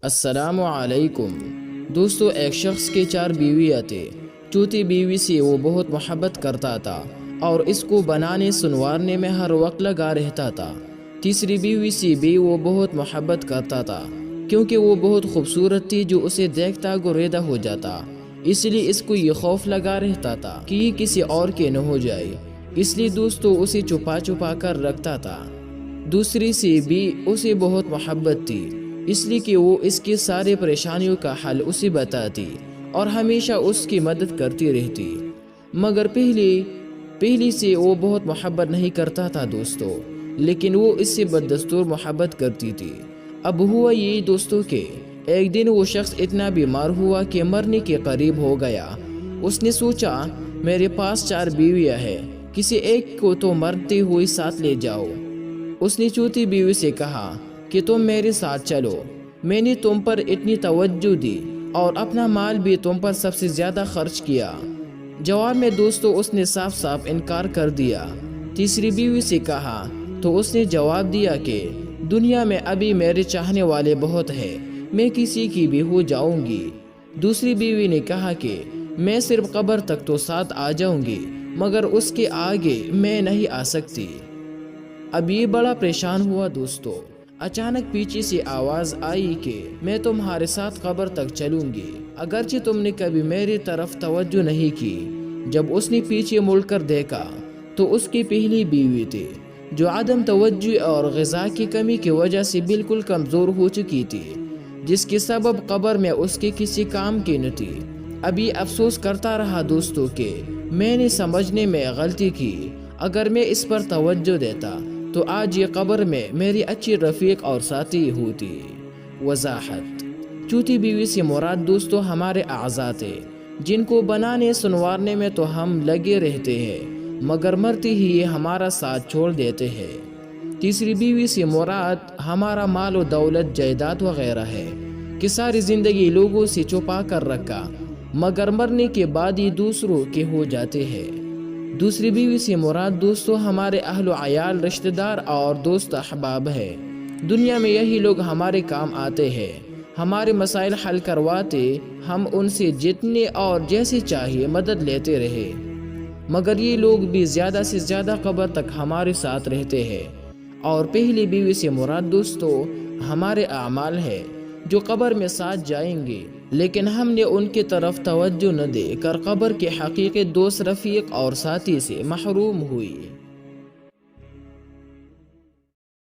السلام علیکم دوستو، ایک شخص کے 4 بیویاں تھے۔ چوتھی بیوی سے وہ بہت محبت کرتا تھا اور اس کو بنانے سنوارنے میں ہر وقت لگا رہتا تھا۔ تیسری بیوی سے بھی وہ بہت محبت کرتا تھا کیونکہ وہ بہت خوبصورت تھی، جو اسے دیکھتا گریدہ ہو جاتا، اس لیے اس کو یہ خوف لگا رہتا تھا کہ یہ کسی اور کے نہ ہو جائے، اس لیے دوستو اسے چھپا چھپا کر رکھتا تھا۔ دوسری سے بھی اسے بہت محبت تھی، اس لیے کہ وہ اس کی سارے پریشانیوں کا حل اسے بتاتی اور ہمیشہ اس کی مدد کرتی رہتی۔ مگر پہلی سے وہ بہت محبت نہیں کرتا تھا دوستو، لیکن وہ اس سے بددستور محبت کرتی تھی۔ اب ہوا یہ دوستو کہ ایک دن وہ شخص اتنا بیمار ہوا کہ مرنے کے قریب ہو گیا۔ اس نے سوچا میرے پاس 4 بیویاں ہیں، کسی ایک کو تو مرتے ہوئے ساتھ لے جاؤ۔ اس نے چوتھی بیوی سے کہا کہ تم میرے ساتھ چلو، میں نے تم پر اتنی توجہ دی اور اپنا مال بھی تم پر سب سے زیادہ خرچ کیا۔ جواب میں دوستو اس نے صاف صاف انکار کر دیا۔ تیسری بیوی سے کہا تو اس نے جواب دیا کہ دنیا میں ابھی میرے چاہنے والے بہت ہیں، میں کسی کی بھی ہو جاؤں گی۔ دوسری بیوی نے کہا کہ میں صرف قبر تک تو ساتھ آ جاؤں گی، مگر اس کے آگے میں نہیں آ سکتی۔ اب یہ بڑا پریشان ہوا دوستو۔ اچانک پیچھے سے آواز آئی کہ میں تمہارے ساتھ قبر تک چلوں گی، اگرچہ تم نے کبھی میری طرف توجہ نہیں کی۔ جب اس نے پیچھے مڑ کر دیکھا تو اس کی پہلی بیوی تھی، جو عدم توجہ اور غذا کی کمی کی وجہ سے بالکل کمزور ہو چکی تھی، جس کے سبب قبر میں اس کے کسی کام کی نہ تھی۔ ابھی افسوس کرتا رہا دوستو کہ میں نے سمجھنے میں غلطی کی، اگر میں اس پر توجہ دیتا تو آج یہ قبر میں میری اچھی رفیق اور ساتھی ہوتی۔ وضاحت: چوتھی بیوی سے مراد دوستو ہمارے اعضاء تھے، جن کو بنانے سنوارنے میں تو ہم لگے رہتے ہیں، مگر مرتے ہی یہ ہمارا ساتھ چھوڑ دیتے ہیں۔ تیسری بیوی سے مراد ہمارا مال و دولت، جائیداد وغیرہ ہے کہ ساری زندگی لوگوں سے چھپا کر رکھا، مگر مرنے کے بعد یہ دوسروں کے ہو جاتے ہیں۔ دوسری بیوی سے مراد دوستو ہمارے اہل و عیال، رشتہ دار اور دوست احباب ہے۔ دنیا میں یہی لوگ ہمارے کام آتے ہیں، ہمارے مسائل حل کرواتے، ہم ان سے جتنے اور جیسے چاہیے مدد لیتے رہے، مگر یہ لوگ بھی زیادہ سے زیادہ قبر تک ہمارے ساتھ رہتے ہیں۔ اور پہلی بیوی سے مراد دوستو ہمارے اعمال ہے، جو قبر میں ساتھ جائیں گے، لیکن ہم نے ان کی طرف توجہ نہ دے کر قبر کے حقیقی دوست، رفیق اور ساتھی سے محروم ہوئی۔